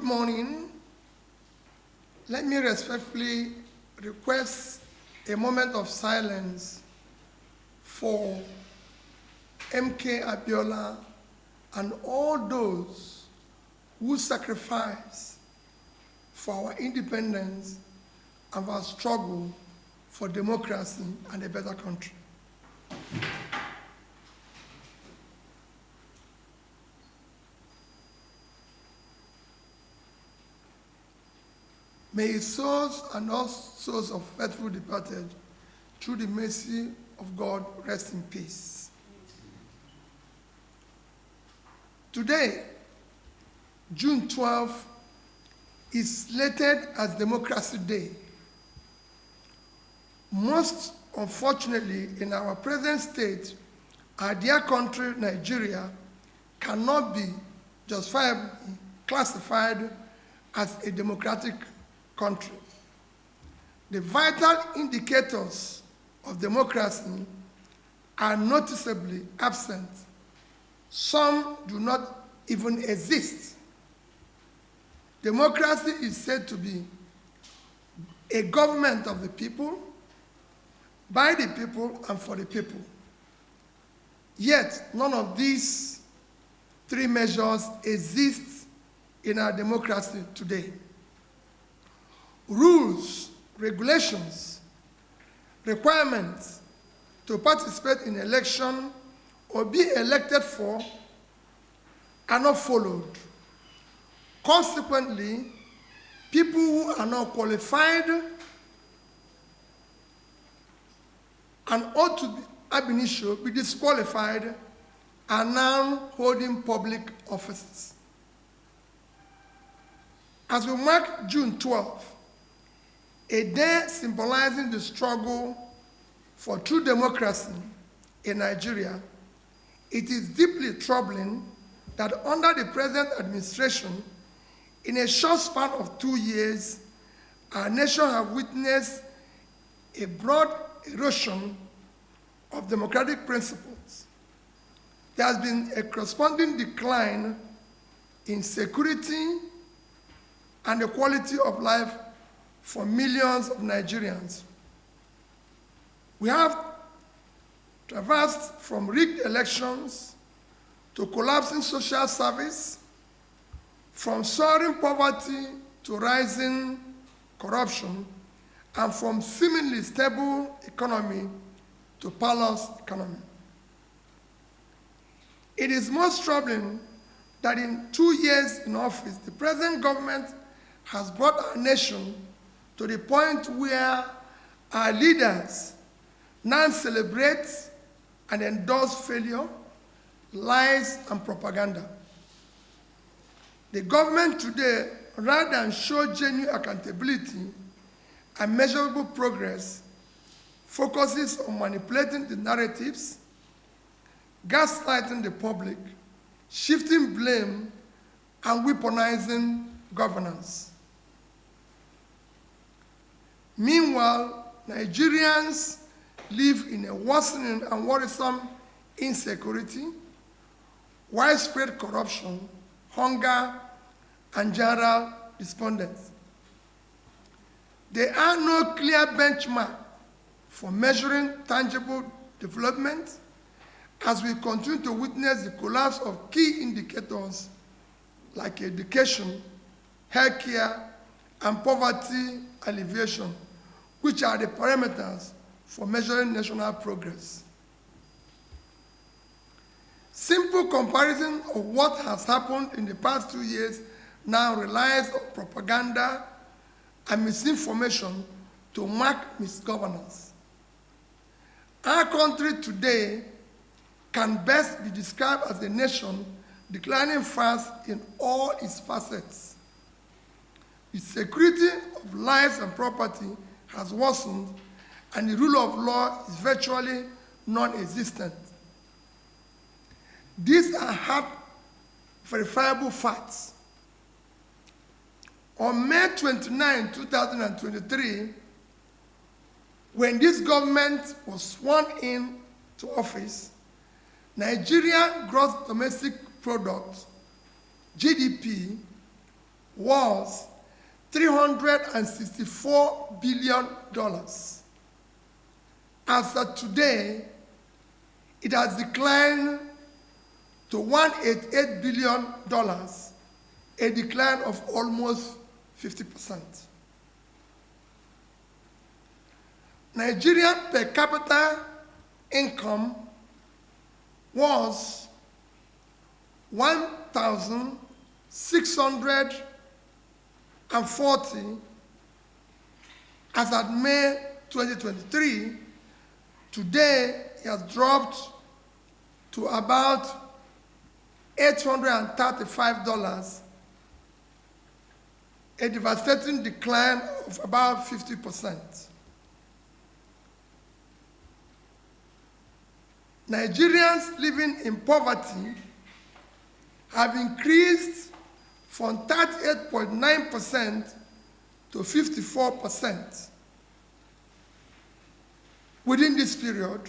morning. Let me respectfully request a moment of silence for MK Abiola and all those who sacrifice for our independence and our struggle for democracy and a better country. May his souls and all souls of faithful departed, through the mercy of God, rest in peace. Today, June 12, is slated as Democracy Day. Most unfortunately, in our present state, our dear country, Nigeria, cannot be justifiably classified as a democratic country. The vital indicators of democracy are noticeably absent. Some do not even exist. Democracy is said to be a government of the people, by the people, and for the people. Yet, none of these three measures exist in our democracy today. Rules, regulations, requirements to participate in election or be elected for are not followed. Consequently, people who are not qualified and ought to be ab initio be disqualified are now holding public offices. As we mark June 12, a day symbolizing the struggle for true democracy in Nigeria, it is deeply troubling that under the present administration, in a short span of 2 years, our nation has witnessed a broad erosion of democratic principles. There has been a corresponding decline in security and the quality of life for millions of Nigerians. We have traversed from rigged elections to collapsing social service, from soaring poverty to rising corruption, and from seemingly stable economy to parlous economy. It is most troubling that in 2 years in office, the present government has brought our nation to the point where our leaders now celebrate and endorse failure, lies, and propaganda. The government today, rather than show genuine accountability and measurable progress, focuses on manipulating the narratives, gaslighting the public, shifting blame, and weaponizing governance. Meanwhile, Nigerians live in a worsening and worrisome insecurity, widespread corruption, hunger, and general despondence. There are no clear benchmarks for measuring tangible development as we continue to witness the collapse of key indicators like education, healthcare, and poverty alleviation, which are the parameters for measuring national progress. Simple comparison of what has happened in the past 2 years now relies on propaganda and misinformation to mark misgovernance. Our country today can best be described as a nation declining fast in all its facets. The security of lives and property has worsened, and the rule of law is virtually non-existent. These are hard, verifiable facts. On May 29, 2023, when this government was sworn in to office, Nigeria gross domestic product, GDP, was $364 billion. As of today, it has declined to $188 billion, a decline of almost 50%. Nigerian per capita income was $1,640 as at May 2023. Today, it has dropped to about $835, a devastating decline of about 50%. Nigerians living in poverty have increased from 38.9% to 54%. Within this period,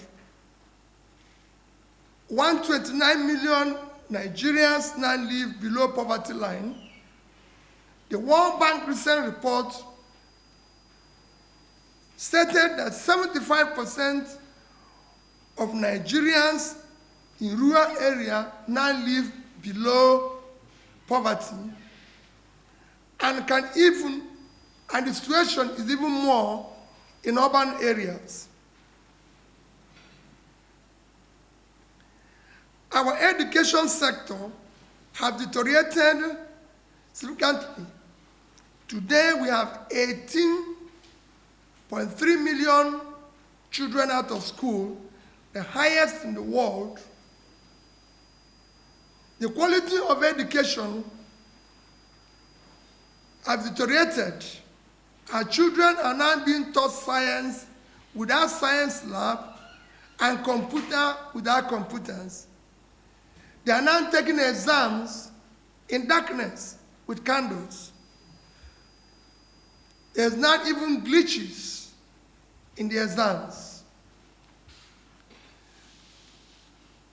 129 million Nigerians now live below poverty line. The World Bank recent report stated that 75% of Nigerians in rural areas now live below poverty, and the situation is even more in urban areas. Our education sector has deteriorated significantly. Today we have 18.3 million children out of school, the highest in the world. The quality of education has deteriorated. Our children are now being taught science without science lab and computer without computers. They are now taking exams in darkness with candles. There's not even glitches in the exams.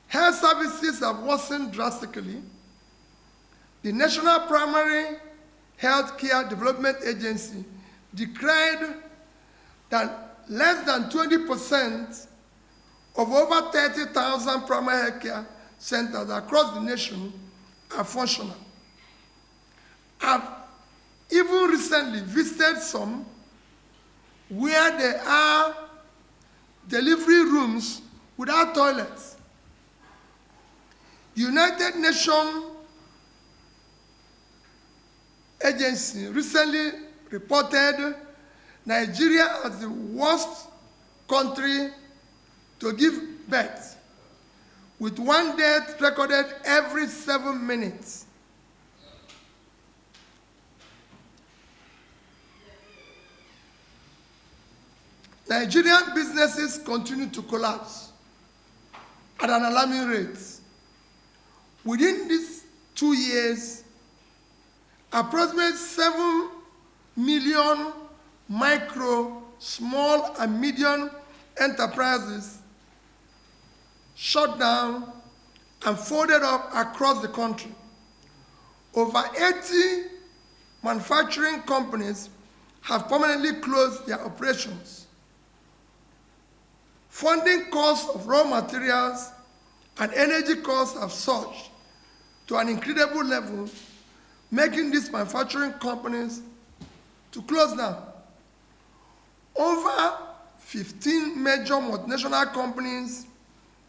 Health services have worsened drastically. The National Primary Health Care Development Agency declared that less than 20% of over 30,000 primary health care centers across the nation are functional. I've even recently visited some where there are delivery rooms without toilets. The United Nations Agency recently reported Nigeria as the worst country to give birth, with one death recorded every 7 minutes. Nigerian businesses continue to collapse at an alarming rate. Within these 2 years, approximately 7 million micro, small, and medium enterprises shut down and folded up across the country. Over 80 manufacturing companies have permanently closed their operations. Funding costs of raw materials and energy costs have surged to an incredible level, making these manufacturing companies to close down. Over 15 major multinational companies,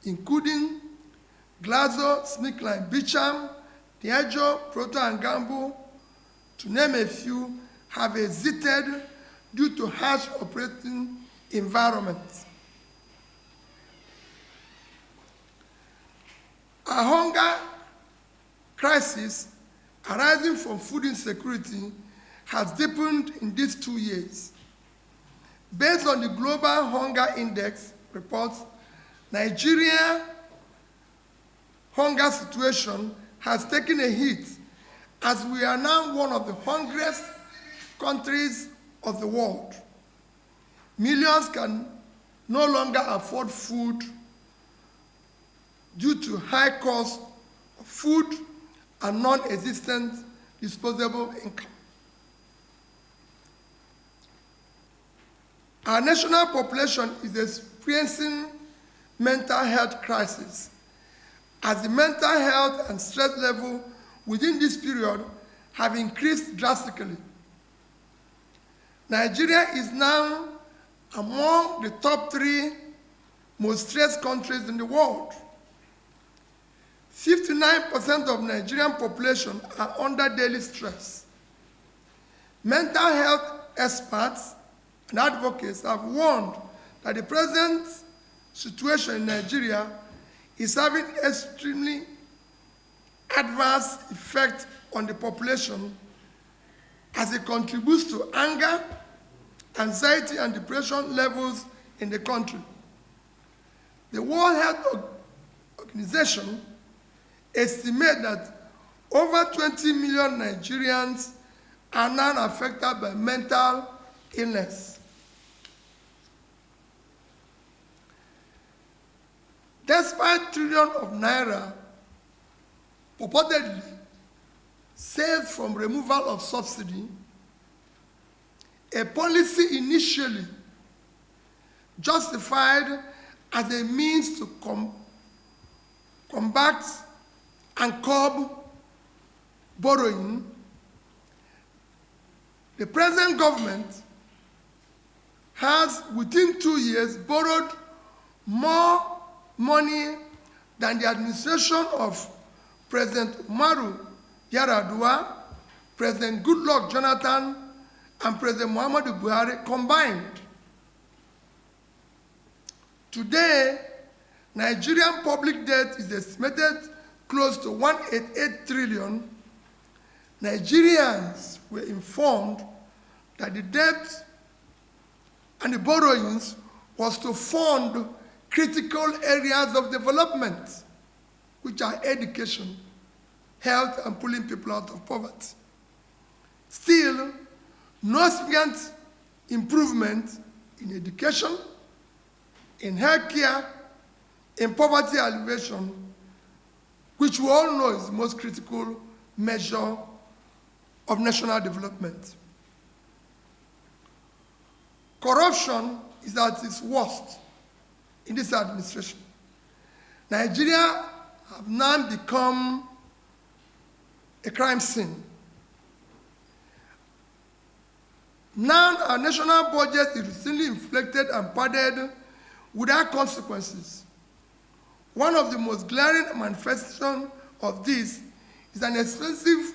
including GlaxoSmithKline, Beecham, Diageo, Procter & Gamble, to name a few, have exited due to harsh operating environments. A hunger crisis arising from food insecurity has deepened in these 2 years. Based on the Global Hunger Index reports, Nigeria's hunger situation has taken a hit, as we are now one of the hungriest countries of the world. Millions can no longer afford food due to high cost of food and non-existent disposable income. Our national population is experiencing mental health crisis, as the mental health and stress level within this period have increased drastically. Nigeria is now among the top 3 most stressed countries in the world. 59% of Nigerian population are under daily stress. Mental health experts and advocates have warned that the present situation in Nigeria is having extremely adverse effect on the population as it contributes to anger, anxiety, and depression levels in the country. The World Health Organization estimates that over 20 million Nigerians are now affected by mental illness. Despite trillions of naira purportedly saved from removal of subsidy, a policy initially justified as a means to combat and curb borrowing, the present government has, within 2 years, borrowed more money than the administration of President Umaru Yar'Adua, President Goodluck Jonathan, and President Muhammadu Buhari combined. Today, Nigerian public debt is estimated close to 188 trillion. Nigerians were informed that the debt and the borrowings was to fund critical areas of development, which are education, health, and pulling people out of poverty. Still, no significant improvement in education, in healthcare, in poverty alleviation, which we all know is the most critical measure of national development. Corruption is at its worst in this administration. Nigeria have now become a crime scene. Now our national budget is routinely inflated and padded without consequences. One of the most glaring manifestations of this is an expensive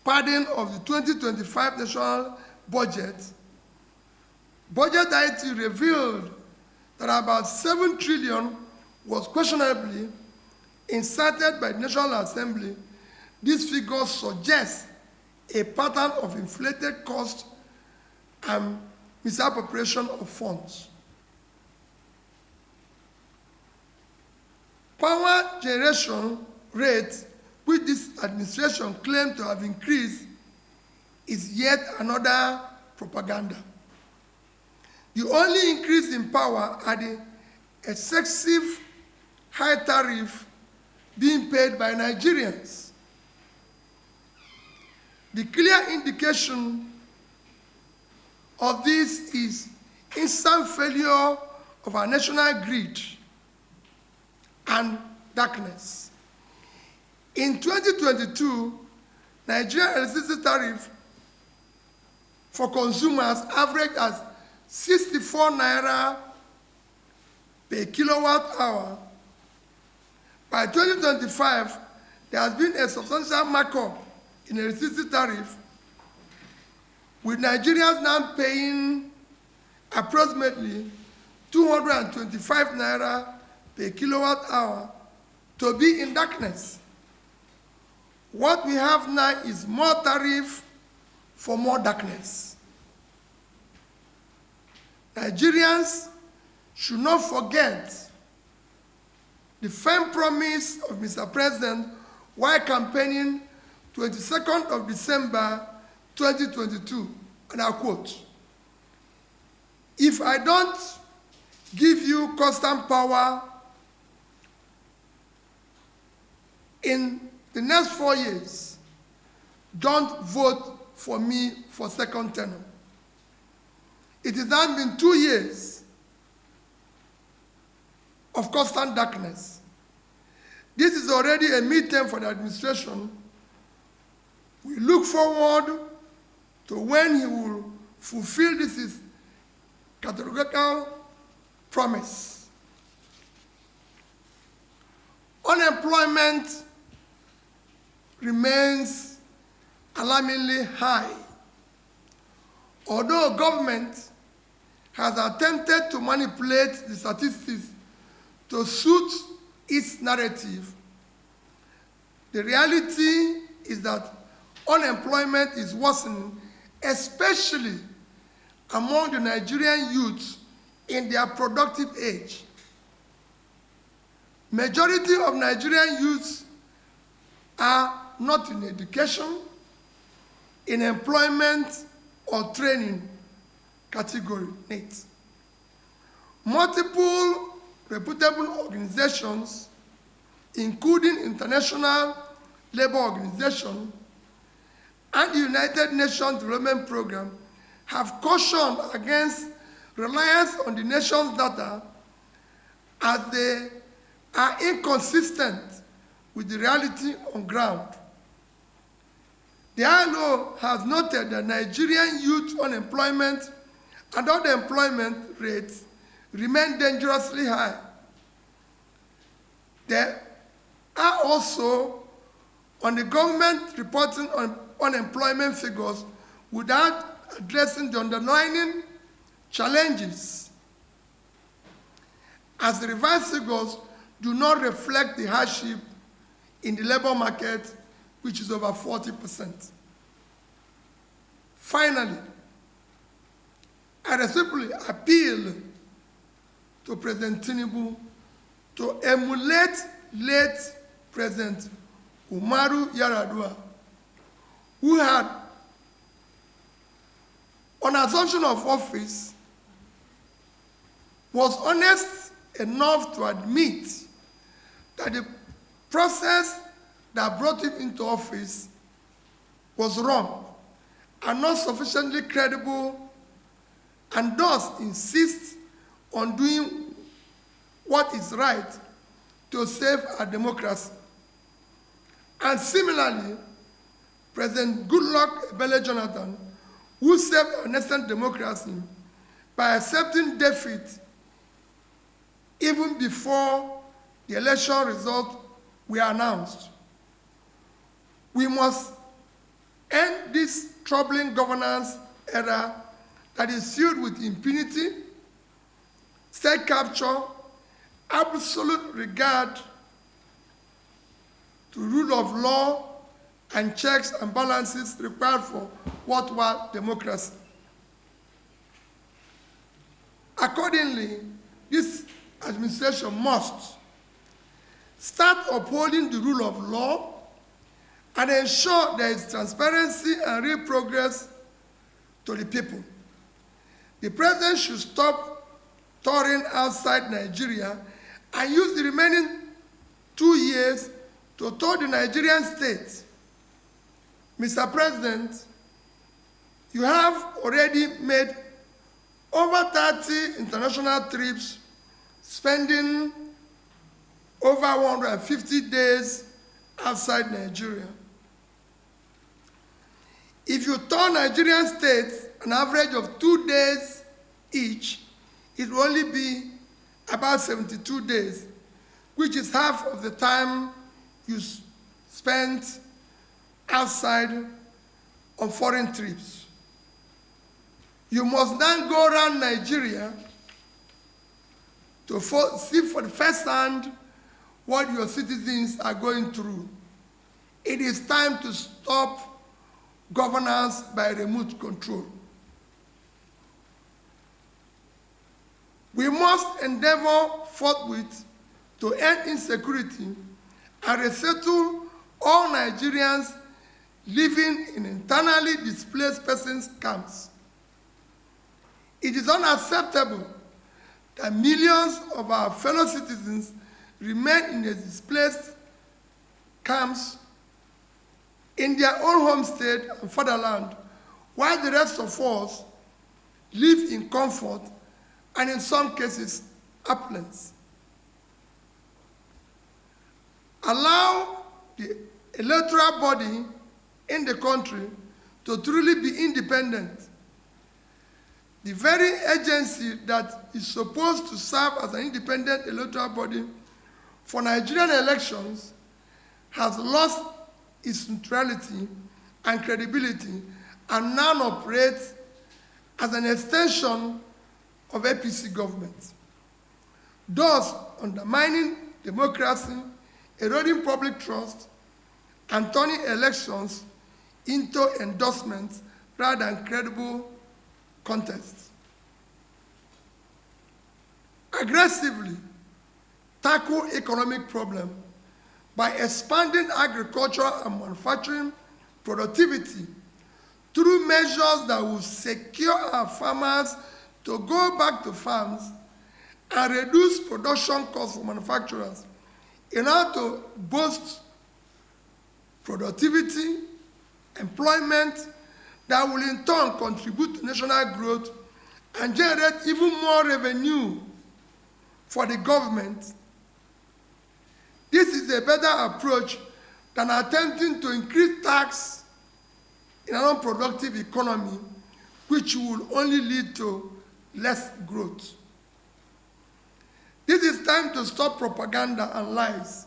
padding of the 2025 national budget. Budget IT revealed that about 7 trillion was questionably inserted by the National Assembly. These figures suggest a pattern of inflated cost and misappropriation of funds. Power generation rate, which this administration claimed to have increased, is yet another propaganda. The only increase in power are the excessive high tariff being paid by Nigerians. The clear indication of this is instant failure of our national grid and darkness. In 2022, Nigerian electricity tariff for consumers averaged as 64 naira per kilowatt hour. By 2025, there has been a substantial markup in electricity tariff, with Nigerians now paying approximately 225 naira per kilowatt hour to be in darkness. What we have now is more tariff for more darkness. Nigerians should not forget the firm promise of Mr. President while campaigning 22nd of December 2022, and I quote, "If I don't give you constant power in the next 4 years, don't vote for me for second term." It It has now been 2 years of constant darkness. This is already a midterm for the administration. We look forward to when he will fulfill this his categorical promise. Unemployment remains alarmingly high. Although government has attempted to manipulate the statistics to suit its narrative, the reality is that unemployment is worsening, especially among the Nigerian youths in their productive age. Majority of Nigerian youths are not in education, in employment, or training category 8. Multiple reputable organizations, including International Labour Organization and the United Nations Development Programme, have cautioned against reliance on the nation's data as they are inconsistent with the reality on ground. The ILO has noted that Nigerian youth unemployment and underemployment rates remain dangerously high. There are also on the government reporting on unemployment figures without addressing the underlying challenges, as the revised figures do not reflect the hardship in the labor market, which is over 40%. Finally, I respectfully appeal to President Tinubu to emulate late President Umaru Yar'Adua, who had, on assumption of office, was honest enough to admit that the process that brought him into office was wrong and not sufficiently credible, and thus insist on doing what is right to save our democracy. And similarly, President Goodluck Ebele Jonathan, who saved our nascent democracy by accepting defeat even before the election results were announced. We must end this troubling governance era that is filled with impunity, state capture, absolute regard to rule of law, and checks and balances required for worthwhile democracy. Accordingly, this administration must start upholding the rule of law and ensure there is transparency and real progress to the people. The president should stop touring outside Nigeria and use the remaining 2 years to tour the Nigerian state. Mr. President, you have already made over 30 international trips, spending over 150 days outside Nigeria. If you tour Nigerian states an average of 2 days each, it will only be about 72 days, which is half of the time you spent outside on foreign trips. You must then go around Nigeria to see for the first hand what your citizens are going through. It is time to stop governance by remote control. We must endeavor forthwith to end insecurity and resettle all Nigerians living in internally displaced persons camps. It is unacceptable that millions of our fellow citizens remain in the displaced camps in their own home state and fatherland, while the rest of us live in comfort and in some cases, opulence. Allow the electoral body in the country to truly be independent. The very agency that is supposed to serve as an independent electoral body for Nigerian elections has lost its neutrality and credibility and now operates as an extension of APC government, thus undermining democracy, eroding public trust, and turning elections into endorsements rather than credible contests. Aggressively tackle economic problems by expanding agricultural and manufacturing productivity through measures that will secure our farmers to go back to farms and reduce production costs for manufacturers in order to boost productivity, employment that will in turn contribute to national growth and generate even more revenue for the government. This is a better approach than attempting to increase tax in an unproductive economy, which will only lead to less growth. This is time to stop propaganda and lies,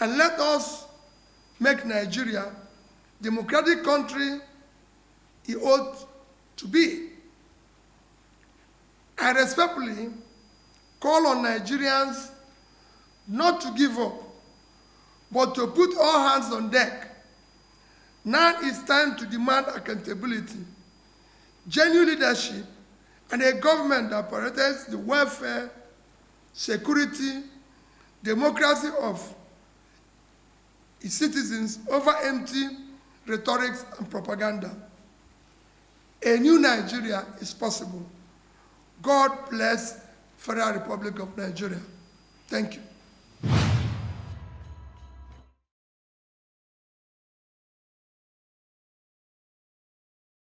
and let us make Nigeria the democratic country it ought to be. I respectfully call on Nigerians not to give up, but to put all hands on deck. Now it's time to demand accountability, genuine leadership, and a government that prioritizes the welfare, security, democracy of its citizens over empty rhetorics and propaganda. A new Nigeria is possible. God bless Federal Republic of Nigeria. Thank you.